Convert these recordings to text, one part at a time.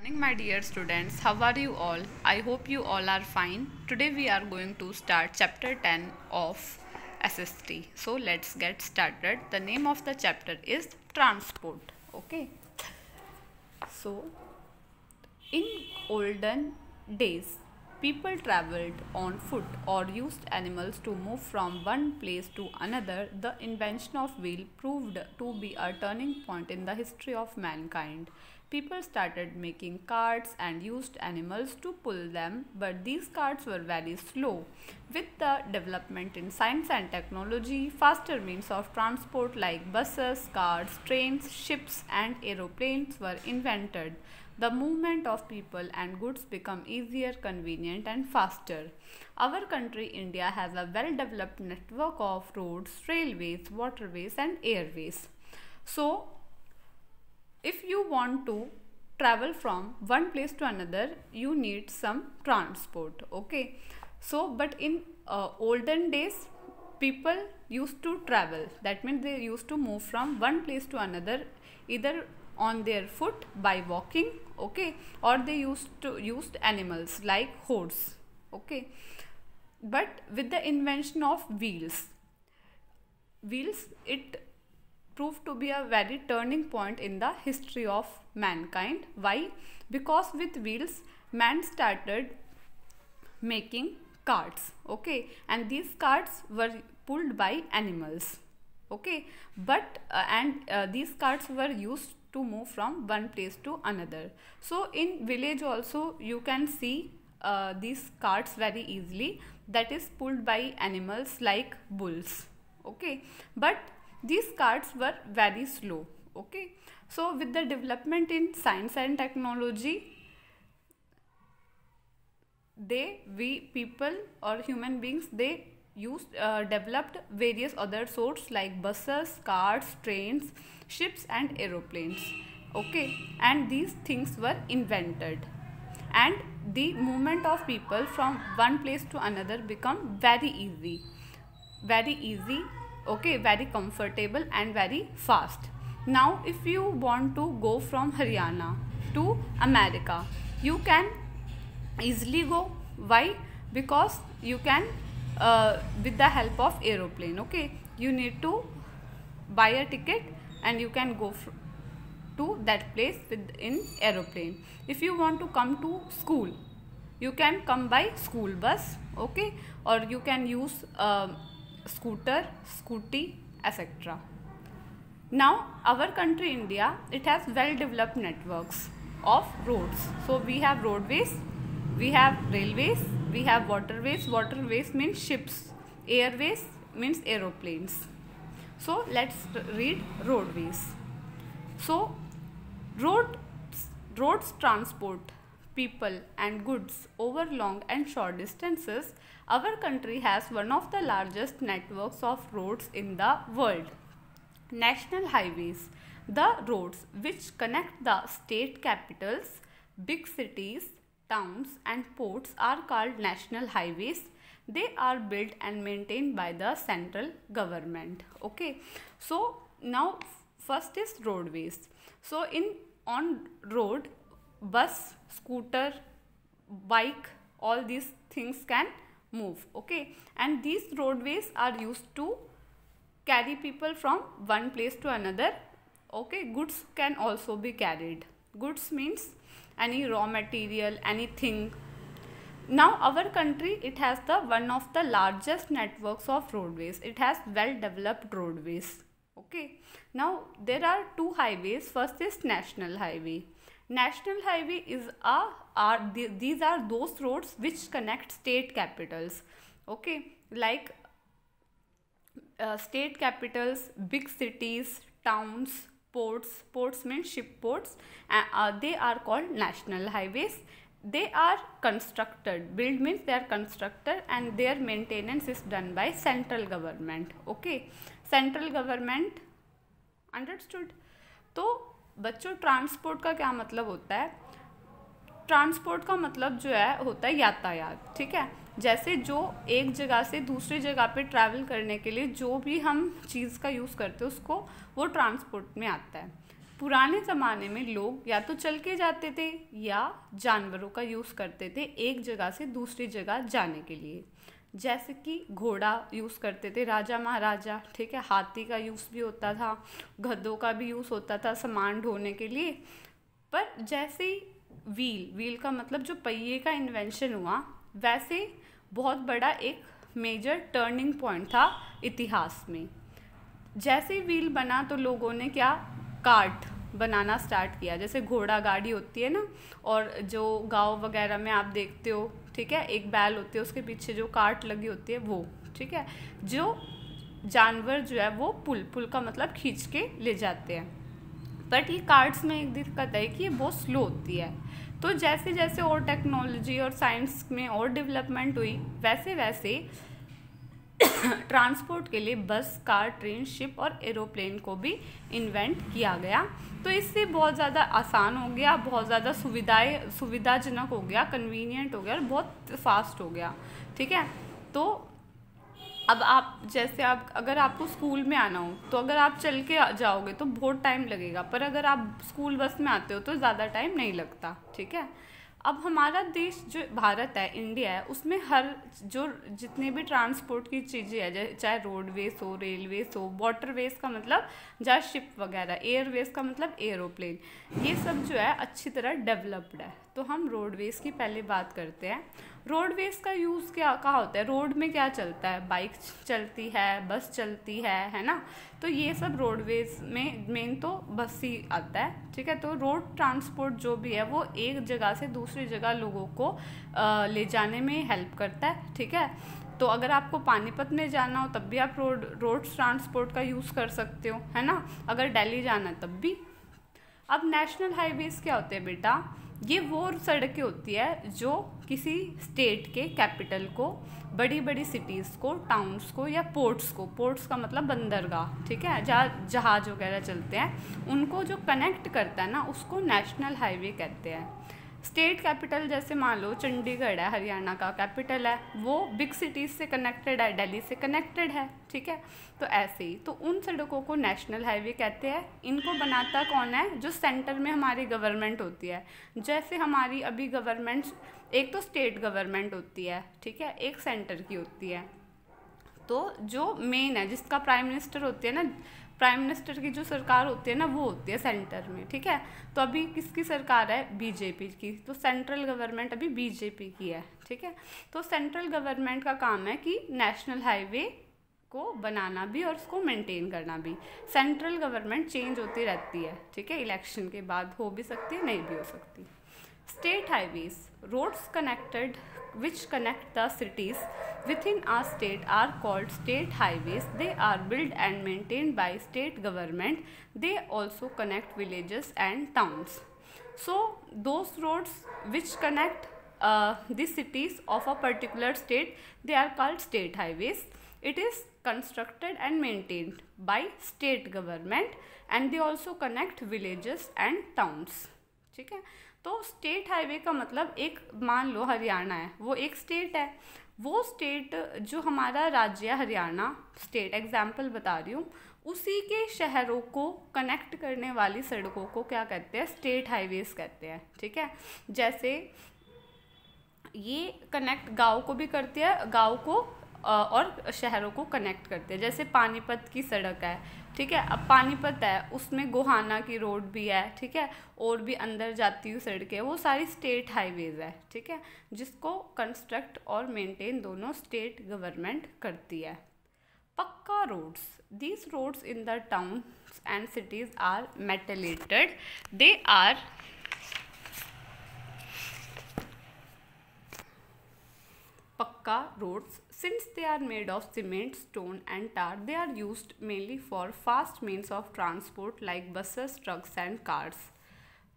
Morning, my dear students. How are you all? I hope you all are fine. Today we are going to start chapter 10 of SST. So let's get started. The name of the chapter is transport. Okay. So in olden days, people traveled on foot or used animals to move from one place to another. The invention of wheel proved to be a turning point in the history of mankind. People started making carts and used animals to pull them, but these carts were very slow. With the development in science and technology, faster means of transport like buses, cars, trains, ships, and aeroplanes were invented. The movement of people and goods become easier, convenient, and faster. Our country, India, has a well developed network of roads, railways, waterways, and airways. So, if you want to travel from one place to another, you need some transport. Okay, so but in olden days, people used to travel. That means they used to move from one place to another either on their foot by walking, okay, or they used animals like horse, okay. But with the invention of wheels, it proved to be a very turning point in the history of mankind. Why? Because with wheels, man started making carts, okay, and these carts were pulled by animals, okay, but these carts were used to move from one place to another. So in village also you can see these carts very easily, that is pulled by animals like bulls, okay, but these carts were very slow, okay. So with the development in science and technology, people or human beings, they developed various other sorts like buses, cars, trains, ships, and aeroplanes, okay, and these things were invented, and the movement of people from one place to another become very easy, okay, very comfortable and very fast. Now if you want to go from Haryana to America, you can easily go. Why? Because you can with the help of aeroplane, okay, you need to buy a ticket and you can go to that place in aeroplane. If you want to come to school, you can come by school bus, okay, or you can use scooter, scooty, etc. Now our country India, it has well developed networks of roads. So we have roadways, we have railways, we have waterways. Waterways means ships, airways means aeroplanes. So let's read roadways. So roads transport people and goods over long and short distances. Our country has one of the largest networks of roads in the world. National highways, the roads which connect the state capitals, big cities, towns, and ports, are called national highways. They are built and maintained by the central government, okay. So now first is roadways. So on road, bus, scooter, bike, all these things can move, okay, and these roadways are used to carry people from one place to another, okay. Goods can also be carried. Goods means any raw material, anything. Now our country, it has one of the largest networks of roadways. It has well developed roadways, okay. Now there are two highways. First is national highway. National highway these are those roads which connect state capitals, okay, like state capitals, big cities, towns, ports. Ports means ship ports. They are called national highways. They are constructed. Build means they are constructed, and their maintenance is done by central government, okay. Central government, understood? तो बच्चों transport का क्या मतलब होता है? Transport का मतलब जो है होता है यातायात, ठीक है। जैसे जो एक जगह से दूसरी जगह पे ट्रैवल करने के लिए जो भी हम चीज़ का यूज़ करते हैं उसको वो ट्रांसपोर्ट में आता है। पुराने ज़माने में लोग या तो चल के जाते थे या जानवरों का यूज़ करते थे एक जगह से दूसरी जगह जाने के लिए। जैसे कि घोड़ा यूज़ करते थे राजा महाराजा, ठीक है, हाथी का यूज़ भी होता था, गधों का भी यूज़ होता था सामान ढोने के लिए। पर जैसे ही व्हील का मतलब जो पहिए का इन्वेंशन हुआ, वैसे बहुत बड़ा एक मेजर टर्निंग पॉइंट था इतिहास में। जैसे ही व्हील बना तो लोगों ने क्या, कार्ट बनाना स्टार्ट किया। जैसे घोड़ा गाड़ी होती है ना, और जो गांव वगैरह में आप देखते हो, ठीक है, एक बैल होती है, उसके पीछे जो कार्ट लगी होती है वो, ठीक है, जो जानवर जो है वो पुल का मतलब खींच के ले जाते हैं। बट ये कार्ट्स में एक दिक्कत है कि ये बहुत स्लो होती है। तो जैसे जैसे और टेक्नोलॉजी और साइंस में और डेवलपमेंट हुई, वैसे वैसे ट्रांसपोर्ट के लिए बस, कार, ट्रेन, शिप और एरोप्लेन को भी इन्वेंट किया गया। तो इससे बहुत ज़्यादा आसान हो गया, बहुत ज़्यादा सुविधाजनक हो गया, कन्वीनियंट हो गया और बहुत फास्ट हो गया, ठीक है। तो अब आप जैसे अगर आपको स्कूल में आना हो तो अगर आप चल के जाओगे तो बहुत टाइम लगेगा, पर अगर आप स्कूल बस में आते हो तो ज़्यादा टाइम नहीं लगता, ठीक है। अब हमारा देश जो भारत है, इंडिया है, उसमें हर जो जितने भी ट्रांसपोर्ट की चीज़ें हैं, चाहे रोडवेज हो, रेलवेज हो, वाटरवेज का मतलब जहाँ शिप वगैरह, एयरवेज का मतलब एरोप्लेन, ये सब जो है अच्छी तरह डेवलप्ड है। तो हम रोडवेज की पहले बात करते हैं। रोडवेज का यूज़ कहाँ होता है, रोड में क्या चलता है, बाइक चलती है, बस चलती है ना। तो ये सब रोडवेज में मेन तो बस ही आता है, ठीक है। तो रोड ट्रांसपोर्ट जो भी है वो एक जगह से दूसरी जगह लोगों को ले जाने में हेल्प करता है, ठीक है। तो अगर आपको पानीपत में जाना हो तब भी आप रोड ट्रांसपोर्ट का यूज़ कर सकते हो, है ना। अगर दिल्ली जाना है तब भी। अब नेशनल हाईवेज क्या होते हैं बेटा, ये वो सड़कें होती है जो किसी स्टेट के कैपिटल को, बड़ी बड़ी सिटीज़ को, टाउन्स को या पोर्ट्स का मतलब बंदरगाह, ठीक है, जहाँ जहाज वगैरह चलते हैं, उनको जो कनेक्ट करता है ना, उसको नेशनल हाईवे कहते हैं। स्टेट कैपिटल जैसे मान लो चंडीगढ़ है, हरियाणा का कैपिटल है, वो बिग सिटीज़ से कनेक्टेड है, दिल्ली से कनेक्टेड है, ठीक है। तो ऐसे ही तो उन सड़कों को नेशनल हाईवे कहते हैं। इनको बनाता कौन है, जो सेंटर में हमारी गवर्नमेंट होती है। जैसे हमारी अभी गवर्नमेंट, एक तो स्टेट गवर्नमेंट होती है, ठीक है, एक सेंटर की होती है। तो जो मेन है, जिसका प्राइम मिनिस्टर होती है ना, प्राइम मिनिस्टर की जो सरकार होती है ना, वो होती है सेंटर में, ठीक है। तो अभी किसकी सरकार है, बीजेपी की, तो सेंट्रल गवर्नमेंट अभी बीजेपी की है, ठीक है। तो सेंट्रल गवर्नमेंट का काम है कि नेशनल हाईवे को बनाना भी और उसको मेंटेन करना भी। सेंट्रल गवर्नमेंट चेंज होती रहती है, ठीक है, इलेक्शन के बाद हो भी सकती है, नहीं भी हो सकती। State highways, roads connected which connect the cities within a state are called state highways. They are built and maintained by state government. They also connect villages and towns. So those roads which connect the cities of a particular state, they are called state highways. It is constructed and maintained by state government and they also connect villages and towns, ठीक है। तो state highway का मतलब, एक मान लो हरियाणा है, वो एक स्टेट है, वो स्टेट जो हमारा राज्य है हरियाणा स्टेट, एग्जाम्पल बता रही हूँ, उसी के शहरों को कनेक्ट करने वाली सड़कों को क्या कहते हैं, स्टेट हाईवेज कहते हैं, ठीक है। जैसे ये कनेक्ट गाँव को भी करती है, गाँव को और शहरों को कनेक्ट करते हैं। जैसे पानीपत की सड़क है, ठीक है, अब पानीपत है, उसमें गोहाना की रोड भी है, ठीक है, और भी अंदर जाती हुई सड़कें, वो सारी स्टेट हाईवेज है, ठीक है, जिसको कंस्ट्रक्ट और मेंटेन दोनों स्टेट गवर्नमेंट करती है। Pakka roads, these roads in the towns and cities are metalled, they are Pakka roads, since they are made of cement, stone and tar, they are used mainly for fast means of transport like buses, trucks and cars.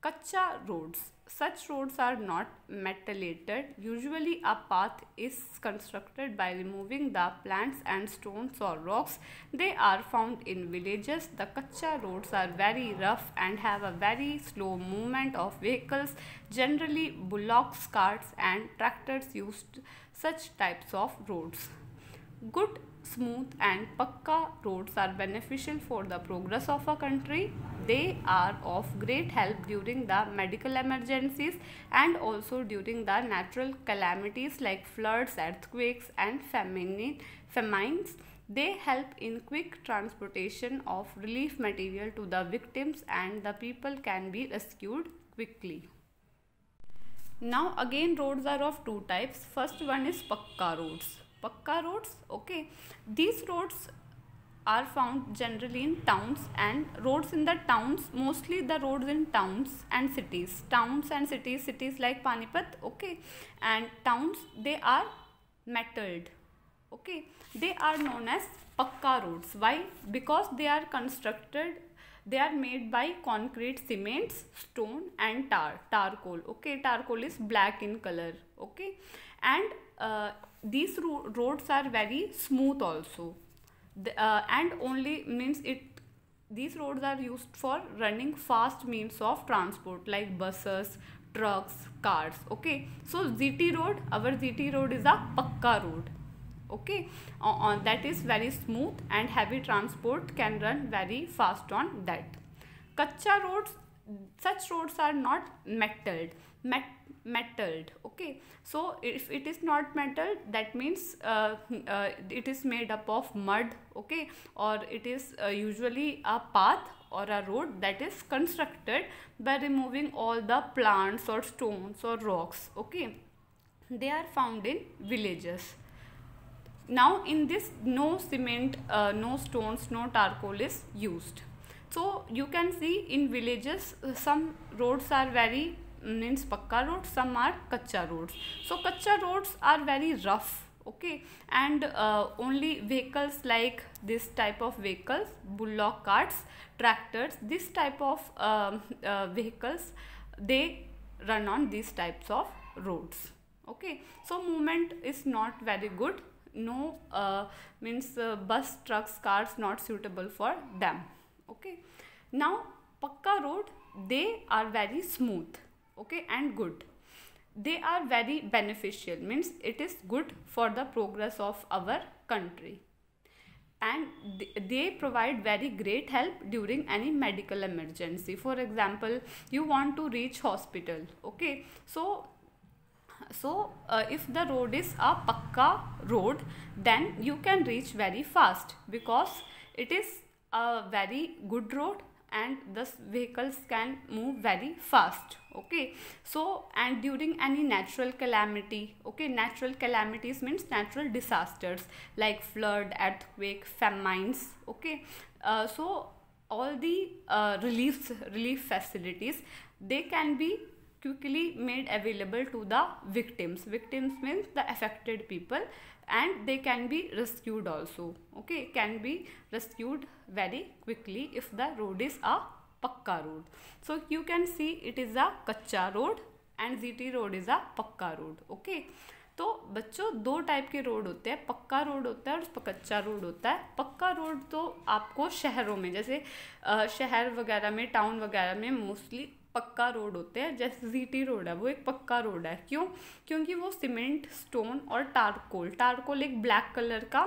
Kacha roads, such roads are not metallated. Usually a path is constructed by removing the plants and stones or rocks. They are found in villages. The kacha roads are very rough and have a very slow movement of vehicles. Generally bullocks, carts and tractors used such types of roads. Good, smooth and pakka roads are beneficial for the progress of a country. They are of great help during the medical emergencies and also during the natural calamities like floods, earthquakes and famines. They help in quick transportation of relief material to the victims and the people can be rescued quickly. Now again roads are of two types. First one is pakka roads. Pakka roads, okay, these roads are found generally in towns, and roads in the towns, mostly the roads in towns and cities, cities like Panipat, okay, and towns, they are metalled, okay, they are known as pakka roads. Why? Because they are constructed, they are made by concrete, cements, stone and charcoal, okay, charcoal is black in color, okay, and these roads are very smooth also, and only means it, these roads are used for running fast means of transport like buses, trucks, cars, okay. So GT road, our GT road is a pakka road, okay, that is very smooth and heavy transport can run very fast on that. Kacha roads, such roads are not metalled, okay. So if it is not metal, that means it is made up of mud, okay, or it is usually a path or a road that is constructed by removing all the plants or stones or rocks, okay. They are found in villages. Now in this, no cement, no stones, no charcoal is used. So you can see in villages some roads are very means pakka roads, some are kacha roads. So kacha roads are very rough, okay, and only vehicles like this type of vehicles, bullock carts, tractors, this type of vehicles, they run on these types of roads, okay. So movement is not very good, no bus, trucks, cars not suitable for them, okay. Now pakka road, they are very smooth, okay, and good. They are very beneficial, means it is good for the progress of our country, and they provide very great help during any medical emergency. For example, you want to reach hospital, okay, so if the road is a pakka road, then you can reach very fast because it is a very good road and thus vehicles can move very fast, okay. So and during any natural calamity, okay, natural calamities means natural disasters like flood, earthquake, famines, okay, so all the relief facilities, they can be quickly made available to the victims. Victims means the affected people, and they can be rescued also, okay, can be rescued very quickly if the road is a pakka road. So you can see it is a kacha road and GT road is a pakka road, okay. तो बच्चों दो type के road होते हैं, पक्का road होता है और कच्चा रोड होता है। पक्का रोड तो आपको शहरों में, जैसे शहर वगैरह में, टाउन वगैरह में मोस्टली पक्का रोड होते हैं। जैसे जीटी रोड है वो एक पक्का रोड है, क्यों? क्योंकि वो सीमेंट, स्टोन और टारकोल एक ब्लैक कलर का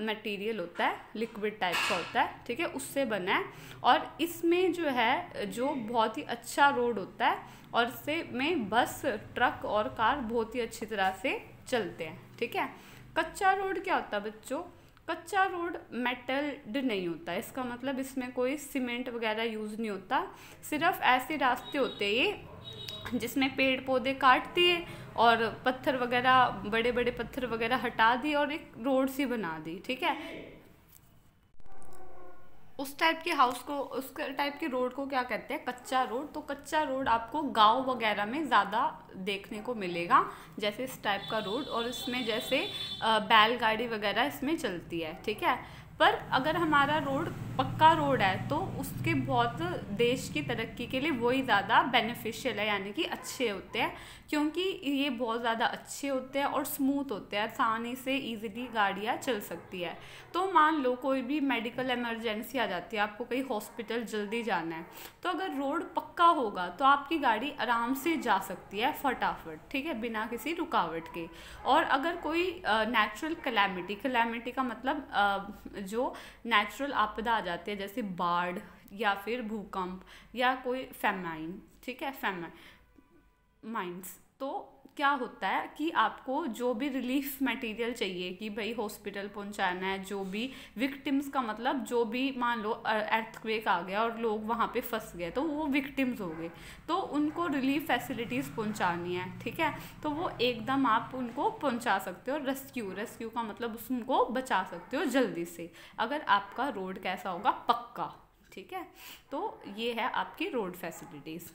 मटेरियल होता है, लिक्विड टाइप का होता है, ठीक है, उससे बना है। और इसमें जो है जो बहुत ही अच्छा रोड होता है और इससे में बस, ट्रक और कार बहुत ही अच्छी तरह से चलते हैं, ठीक है। कच्चा रोड क्या होता है बच्चों? कच्चा रोड मेटल्ड नहीं होता, इसका मतलब इसमें कोई सीमेंट वगैरह यूज़ नहीं होता, सिर्फ ऐसे रास्ते होते हैं ये जिसमें पेड़ पौधे काट दिए और पत्थर वगैरह, बड़े बड़े पत्थर वगैरह हटा दिए और एक रोड सी बना दी, ठीक है। उस टाइप के हाउस को, उस टाइप के रोड को क्या कहते हैं? कच्चा रोड। तो कच्चा रोड आपको गांव वगैरह में ज़्यादा देखने को मिलेगा, जैसे इस टाइप का रोड, और इसमें जैसे बैलगाड़ी वगैरह इसमें चलती है, ठीक है। पर अगर हमारा रोड पक्का रोड है तो उसके बहुत देश की तरक्की के लिए वही ज़्यादा बेनिफिशियल है, यानी कि अच्छे होते हैं, क्योंकि ये बहुत ज़्यादा अच्छे होते हैं और स्मूथ होते हैं, आसानी से इजीली गाड़ियाँ चल सकती है। तो मान लो कोई भी मेडिकल इमरजेंसी आ जाती है, आपको कहीं हॉस्पिटल जल्दी जाना है, तो अगर रोड पक्का होगा तो आपकी गाड़ी आराम से जा सकती है फटाफट, ठीक है, बिना किसी रुकावट के। और अगर कोई नेचुरल कैलामिटी का मतलब जो नेचुरल आपदा आ जाती है, जैसे बाढ़ या फिर भूकंप या कोई फेमाइन, ठीक है, माइंस, तो क्या होता है कि आपको जो भी रिलीफ मटेरियल चाहिए कि भाई हॉस्पिटल पहुंचाना है, जो भी विक्टिम्स का मतलब जो भी मान लो अर्थक्वेक आ गया और लोग वहाँ पे फंस गए तो वो विक्टिम्स हो गए, तो उनको रिलीफ फैसिलिटीज़ पहुंचानी है, ठीक है, तो वो एकदम आप उनको पहुंचा सकते हो। रेस्क्यू का मतलब उनको बचा सकते हो जल्दी से, अगर आपका रोड कैसा होगा, पक्का, ठीक है। तो ये है आपकी road facilities.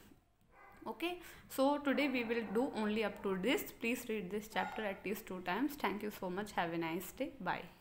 Okay, so today we will do only up to this. Please read this chapter at least 2 times. Thank you so much. Have a nice day. Bye.